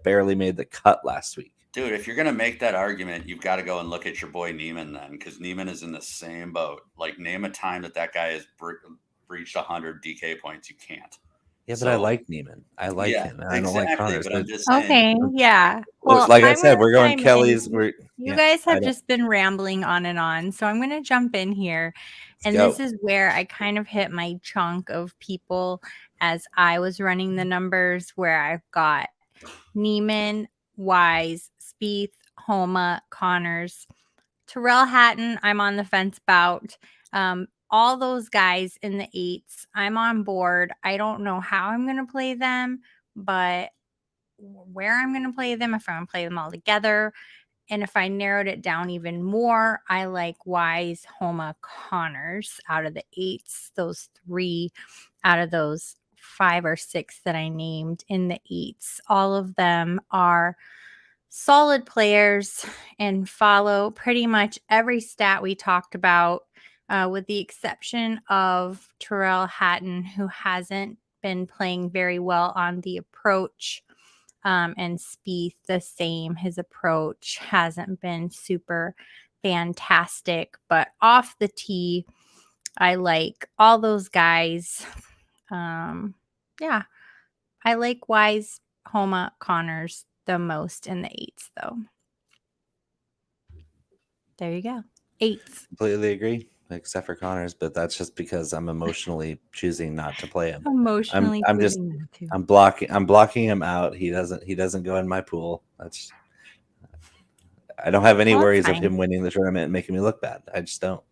barely made the cut last week. Dude, if you're going to make that argument, you've got to go and look at your boy Niemann then, because Niemann is in the same boat. Like, name a time that guy has breached 100 DK points. You can't. Yeah, but I like Niemann. I like him. I don't like Connors. But I'm just saying. Okay, yeah. Well, like I said, we're going Kelly's. You guys have just been rambling on and on, so I'm going to jump in here. And this is where I kind of hit my chunk of people as I was running the numbers, where I've got Niemann, Wise, Spieth, Homa, Connors, Tyrrell Hatton, I'm on the fence about. All those guys in the 8s, I'm on board. I don't know how I'm going to play them, but where I'm going to play them, if I'm going to play them all together. And if I narrowed it down even more, I like Wise, Homa, Connors out of the 8s. Those 3 out of those 5 or 6 that I named in the 8s. All of them are solid players and follow pretty much every stat we talked about, with the exception of Tyrrell Hatton, who hasn't been playing very well on the approach. And Spieth the same. His approach hasn't been super fantastic, but off the tee, I like all those guys. Yeah, I like Wise, Homa, Connors the most in the 8s, though. There you go. 8s. Completely agree, except for Connors, but that's just because I'm emotionally choosing not to play him. Emotionally, I'm just choosing not to. I'm blocking him out. He doesn't go in my pool. I don't have any Well, that's worries of fine. him winning the tournament and making me look bad. I just don't.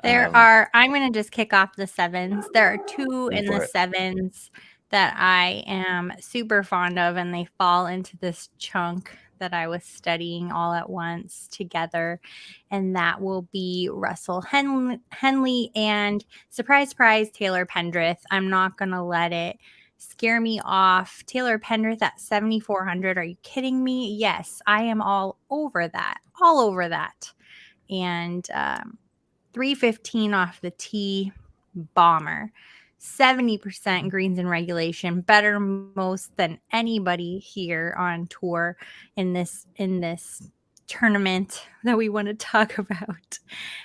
I'm going to just kick off the 7s. There are 2 in the 7s that I am super fond of, and they fall into this chunk that I was studying all at once together. And that will be Russell Henley and surprise, Taylor Pendrith. I'm not going to let it scare me off. Taylor Pendrith at 7,400. Are you kidding me? Yes, I am all over that. And 315 off the tee, bomber. 70% greens in regulation, better most than anybody here on tour in this tournament that we want to talk about.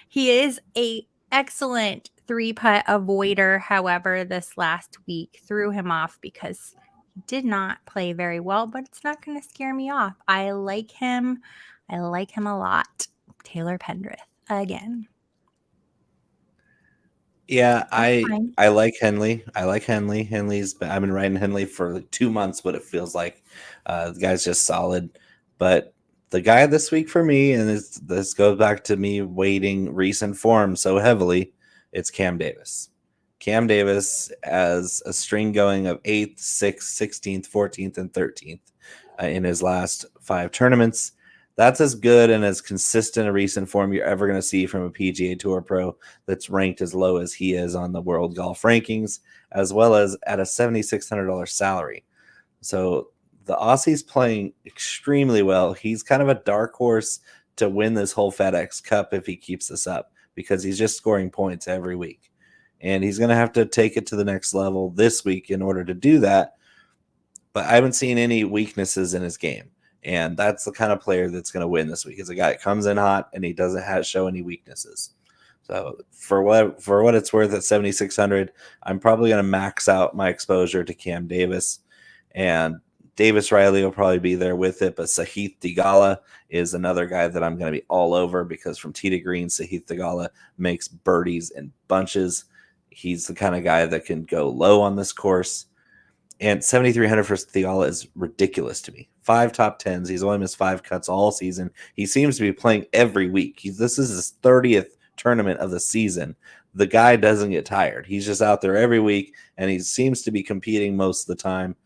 He is a excellent 3-putt avoider. However, this last week threw him off because he did not play very well, but it's not going to scare me off. I like him a lot. Taylor Pendrith again. Yeah, I like Henley. I've been riding Henley for like 2 months, what it feels like. The guy's just solid. But the guy this week for me, and this goes back to me weighting recent form so heavily, it's Cam Davis. Cam Davis has a string going of 8th, 6th, 16th, 14th, and 13th in his last 5 tournaments. That's as good and as consistent a recent form you're ever going to see from a PGA Tour pro that's ranked as low as he is on the world golf rankings, as well as at a $7,600 salary. So the Aussie's playing extremely well. He's kind of a dark horse to win this whole FedEx Cup if he keeps this up, because he's just scoring points every week. And he's going to have to take it to the next level this week in order to do that. But I haven't seen any weaknesses in his game. And that's the kind of player that's going to win this week. Is a guy that comes in hot and he doesn't show any weaknesses. So for what it's worth at 7,600, I'm probably going to max out my exposure to Cam Davis, and Davis Riley will probably be there with it. But Sahith Theegala is another guy that I'm going to be all over, because from tee to green, Sahith Theegala makes birdies in bunches. He's the kind of guy that can go low on this course. And 7,300 for Theegala is ridiculous to me. 5 top 10s. He's only missed 5 cuts all season. He seems to be playing every week. This is his 30th tournament of the season. The guy doesn't get tired. He's just out there every week, and he seems to be competing most of the time.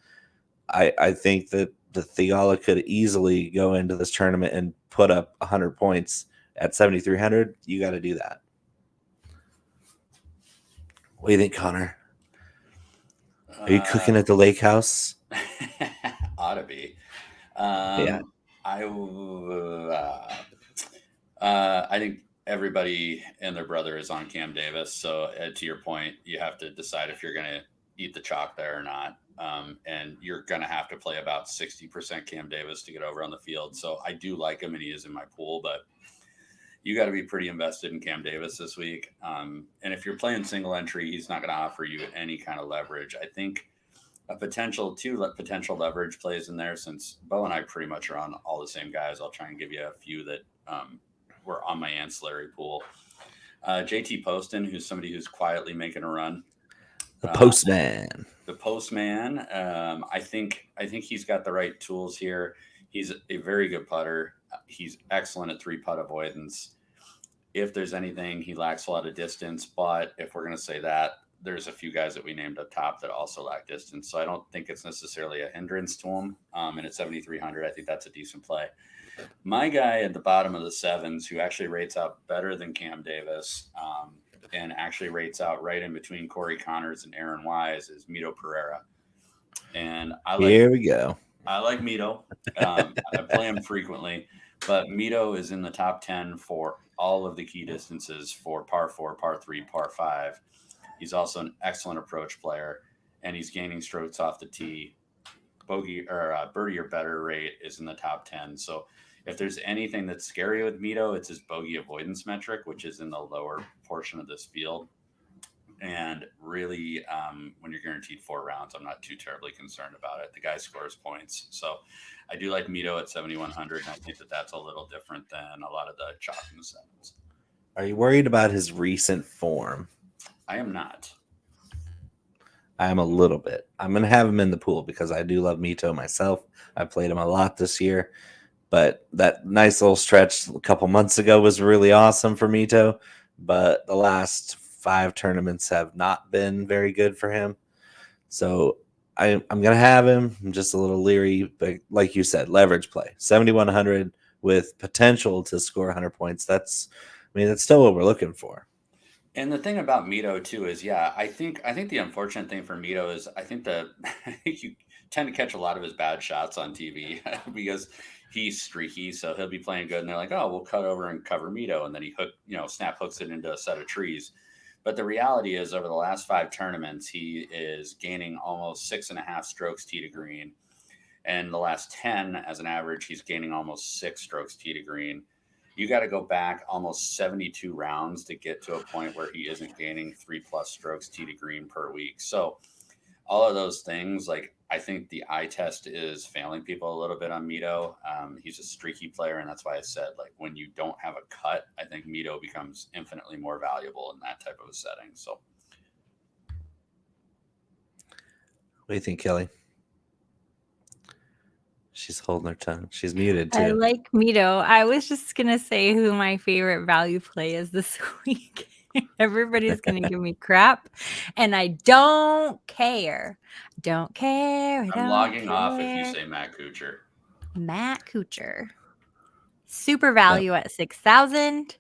I think that the Theegala could easily go into this tournament and put up 100 points at 7,300. You got to do that. What do you think, Connor? Are you cooking at the lake house? Ought to be. Yeah. I think everybody and their brother is on Cam Davis. So to your point, you have to decide if you're going to eat the chalk there or not. And you're going to have to play about 60% Cam Davis to get over on the field. So I do like him, and he is in my pool, but you got to be pretty invested in Cam Davis this week. And if you're playing single entry, he's not going to offer you any kind of leverage. I think a potential leverage plays in there, since Bo and I pretty much are on all the same guys. I'll try and give you a few that were on my ancillary pool. JT Poston, who's somebody who's quietly making a run. The postman. I think he's got the right tools here. He's a very good putter. He's excellent at 3-putt avoidance. If there's anything, he lacks a lot of distance. But if we're going to say that, there's a few guys that we named up top that also lack distance. So I don't think it's necessarily a hindrance to him. And at 7,300, I think that's a decent play. My guy at the bottom of the 7s, who actually rates out better than Cam Davis, and actually rates out right in between Corey Connors and Aaron Wise, is Mito Pereira. And Here we go. I like Mito. I play him frequently, but Mito is in the top 10 for all of the key distances for par 4, par 3, par 5. He's also an excellent approach player, and he's gaining strokes off the tee. Bogey or birdie or better rate is in the top 10. So if there's anything that's scary with Mito, it's his bogey avoidance metric, which is in the lower portion of this field. And really, when you're guaranteed 4 rounds, I'm not too terribly concerned about it. The guy scores points. So I do like Mito at 7,100, and I think that that's a little different than a lot of the chalk in the sevens. Are you worried about his recent form? I am not. I am a little bit. I'm going to have him in the pool because I do love Mito myself. I played him a lot this year, but that nice little stretch a couple months ago was really awesome for Mito. But the last 5 tournaments have not been very good for him. So I'm going to have him. I'm just a little leery, but like you said, leverage play. 7,100 with potential to score 100 points. That's still what we're looking for. And the thing about Mito too is, I think the unfortunate thing for Mito is I think you tend to catch a lot of his bad shots on TV because he's streaky. So he'll be playing good, and they're like, "Oh, we'll cut over and cover Mito," and then he snap hooks it into a set of trees. But the reality is, over the last 5 tournaments, he is gaining almost 6.5 strokes tee to green, and the last 10, as an average, he's gaining almost 6 strokes tee to green. You got to go back almost 72 rounds to get to a point where he isn't gaining 3+ strokes tee to green per week. So all of those things, like, I think the eye test is failing people a little bit on Mito. He's a streaky player, and that's why I said, like, when you don't have a cut, I think Mito becomes infinitely more valuable in that type of a setting. So what do you think, Kelly? She's holding her tongue. She's muted too. I like Mito. I was just going to say who my favorite value play is this week. Everybody's going to give me crap, and I don't care. Don't care. I'm logging off if you say Matt Kucher. Matt Kucher. Super value at 6,000.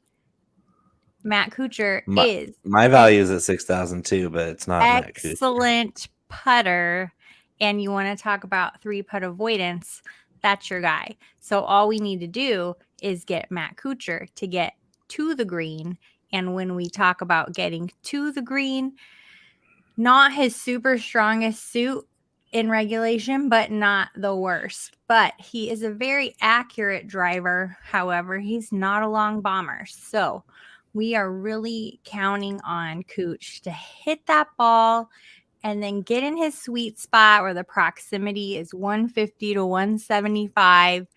Matt Kucher is my value is at 6,000 too, but it's not excellent putter. And you want to talk about 3-putt avoidance, that's your guy. So all we need to do is get Matt Kucher to get to the green. And when we talk about getting to the green, not his super strongest suit in regulation, but not the worst. But he is a very accurate driver. However, he's not a long bomber. So we are really counting on Kuch to hit that ball and then get in his sweet spot where the proximity is 150 to 175,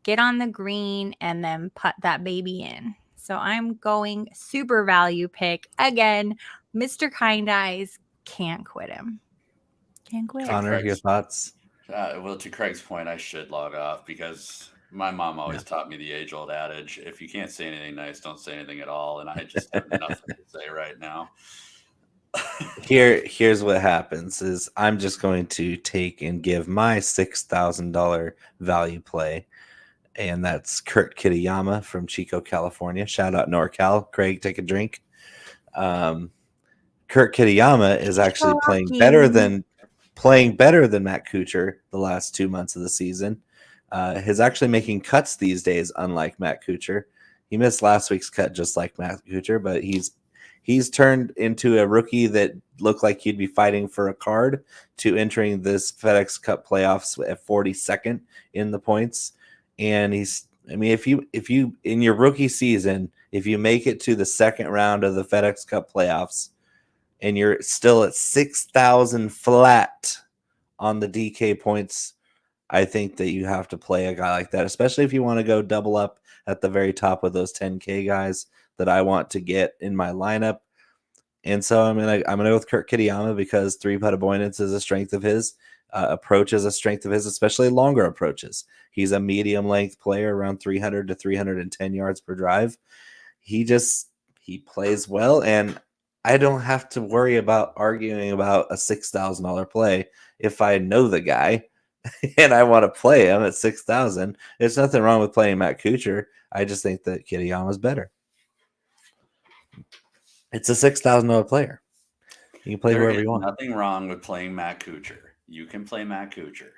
get on the green, and then putt that baby in. So I'm going super value pick. Again, Mr. Kind Eyes, can't quit him. Can't quit. Conor, your thoughts? Well, to Craig's point, I should log off because my mom always taught me the age-old adage, if you can't say anything nice, don't say anything at all. And I just have nothing to say right now. Here's what happens is I'm just going to take and give my $6,000 value play, and that's Kurt Kitayama from Chico, California. Shout out NorCal. Craig, take a drink. Kurt Kitayama is actually playing better than Matt Kucher the last 2 months of the season. He's actually making cuts these days, unlike Matt Kucher. He missed last week's cut just like Matt Kucher, but he's turned into a rookie that looked like he'd be fighting for a card to entering this FedEx Cup playoffs at 42nd in the points. And if you in your rookie season, if you make it to the second round of the FedEx Cup playoffs and you're still at 6,000 flat on the DK points, I think that you have to play a guy like that, especially if you want to go double up at the very top with those 10K guys that I want to get in my lineup. And so I'm gonna go with Kurt Kitayama because 3-putt avoidance is a strength of his. Approach is a strength of his, especially longer approaches. He's a medium length player, around 300 to 310 yards per drive. He plays well, and I don't have to worry about arguing about a $6,000 play if I know the guy and I want to play him at 6,000. There's nothing wrong with playing Matt Kucher. I just think that Kitayama is better. It's a $6,000 player. You can play whoever you want. Nothing wrong with playing Matt Kucher. You can play Matt Kucher.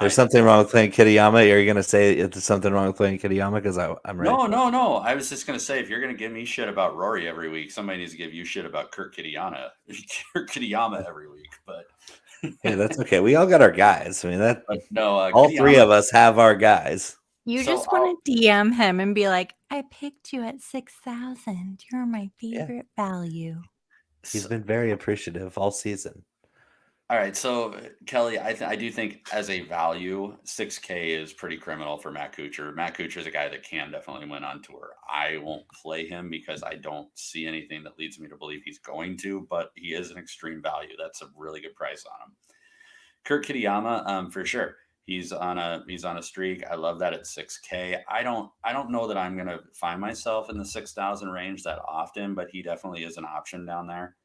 There's something wrong with playing Kitayama. Are you going to say there's something wrong with playing Kitayama? Because I'm ready. No. I was just going to say, if you're going to give me shit about Rory every week, somebody needs to give you shit about Kitayama every week. But hey, that's okay. We all got our guys. I mean, all Kitayama, three of us have our guys. You just want to DM him and be like, I picked you at 6,000. You're my favorite value. He's been very appreciative all season. All right, so Kelly, I do think as a value, 6K is pretty criminal for Matt Kucher. Matt Kucher is a guy that can definitely win on tour. I won't play him because I don't see anything that leads me to believe he's going to, but he is an extreme value. That's a really good price on him. Kitayama, for sure. He's on a streak. I love that at 6K. I don't know that I'm gonna find myself in the 6,000 range that often, but he definitely is an option down there.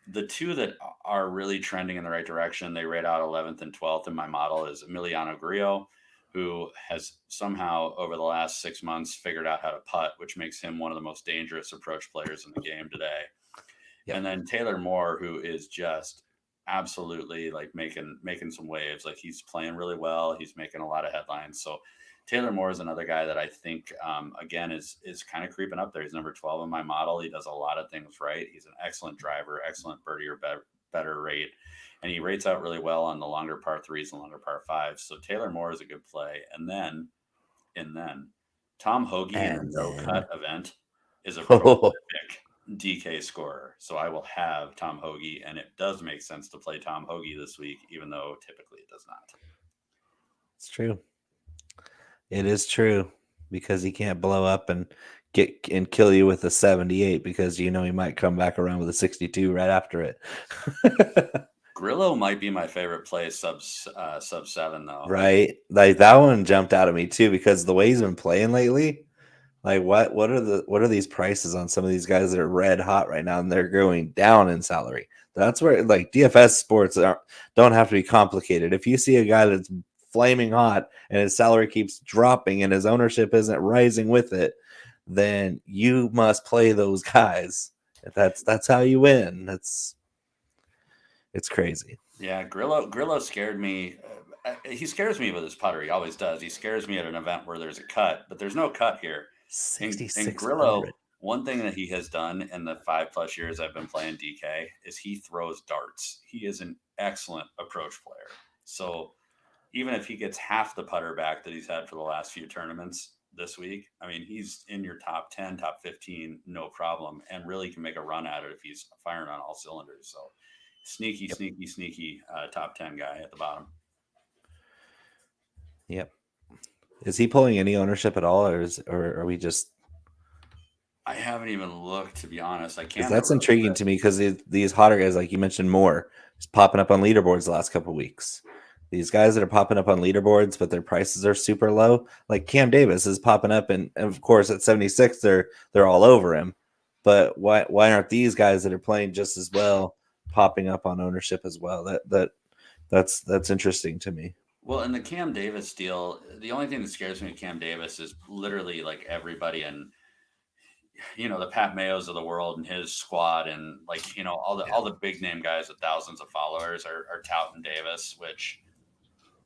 The two that are really trending in the right direction, they rate out 11th and 12th in my model, is Emiliano Griot, who has somehow over the last 6 months figured out how to putt, which makes him one of the most dangerous approach players in the game today. Yep. And then Taylor Moore, who is just absolutely like making some waves. Like he's playing really well. He's making a lot of headlines. So Taylor Moore is another guy that I think, again, is kind of creeping up there. He's number 12 in my model. He does a lot of things right. He's an excellent driver, excellent birdie or better rate. And he rates out really well on the longer par threes and longer par fives. So Taylor Moore is a good play. And then Tom Hoagie in a no-cut event is a prolific DK scorer. So I will have Tom Hoagie, and it does make sense to play Tom Hoagie this week, even though typically it does not. It's true. It is true because he can't blow up and kill you with a 78 because he might come back around with a 62 right after it. Grillo might be my favorite play sub 7 though. Right, like that one jumped out at me too because the way he's been playing lately. Like what are these prices on some of these guys that are red hot right now and they're going down in salary? That's where like DFS sports don't have to be complicated. If you see a guy that's flaming hot and his salary keeps dropping and his ownership isn't rising with it, then you must play those guys. That's how you win. It's crazy. Yeah, Grillo scared me. He scares me with his putter. He always does. He scares me at an event where there's a cut, but there's no cut here. And Grillo, one thing that he has done in the 5+ years I've been playing DK is he throws darts. He is an excellent approach player. So even if he gets half the putter back that he's had for the last few tournaments this week, I mean, he's in your top 10, top 15, no problem, and really can make a run at it if he's firing on all cylinders. So sneaky top 10 guy at the bottom. Yep. Is he pulling any ownership at all, or are we just? I haven't even looked, to be honest. I can't. That's intriguing to me because these hotter guys, like you mentioned, Moore is popping up on leaderboards the last couple of weeks. These guys that are popping up on leaderboards, but their prices are super low. Like Cam Davis is popping up, and of course at 76, they're all over him. But why aren't these guys that are playing just as well popping up on ownership as well? That's interesting to me. Well, in the Cam Davis deal, the only thing that scares me with Cam Davis is literally like everybody and the Pat Mayos of the world and his squad and like all the big name guys with thousands of followers are touting Davis, which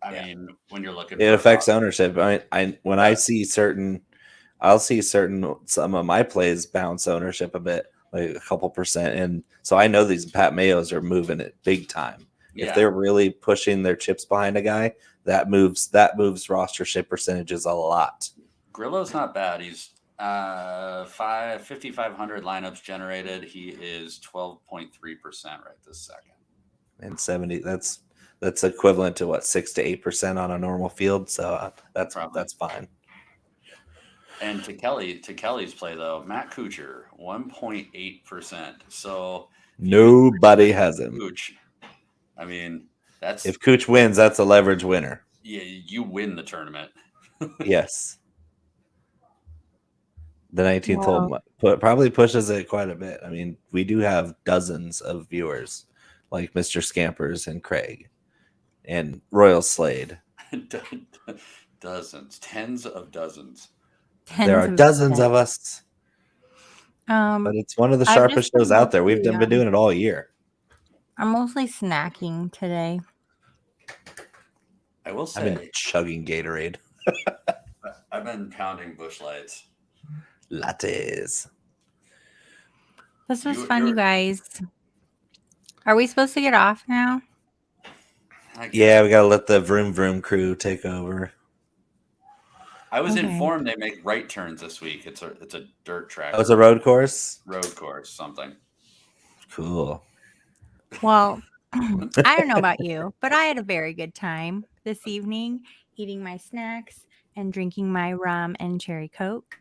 I mean when you're looking, it affects ownership. I'll see certain some of my plays bounce ownership a bit, like a couple percent, and so I know these Pat Mayos are moving it big time. If they're really pushing their chips behind a guy, that moves rostership percentages a lot. Grillo's not bad. He's 5,500 lineups generated. He is 12.3% right this second. And 70. That's equivalent to what 6 to 8% on a normal field. So that's fine. And to Kelly's play though, Matt Kucher 1.8%. So nobody has him. Kuch. I mean, if Kuch wins, that's a leverage winner. Yeah, you win the tournament. Yes. The 19th hole probably pushes it quite a bit. I mean, we do have dozens of viewers like Mr. Scampers and Craig and Royal Slade. Dozens, tens of dozens. There are dozens of us. But it's one of the sharpest shows out there. We've been doing it all year. I'm mostly snacking today. I will I've say, been chugging Gatorade. I've been pounding Busch Lights. Lattes. This was You- fun, you you're- guys. Are we supposed to get off now? I guess. Yeah, we gotta let the vroom vroom crew take over. I was Okay. informed they make right turns this week. It's a dirt track. Oh, it's a road course. road course, something. Cool. Well, I don't know about you, but I had a very good time this evening eating my snacks and drinking my rum and cherry Coke.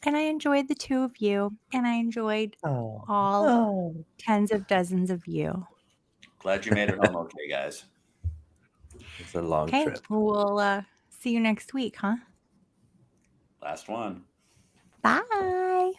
And I enjoyed the two of you, and I enjoyed all tens of dozens of you. Glad you made it home okay, guys. It's a long Okay, trip. we'll see you next week, huh? Last one. Bye.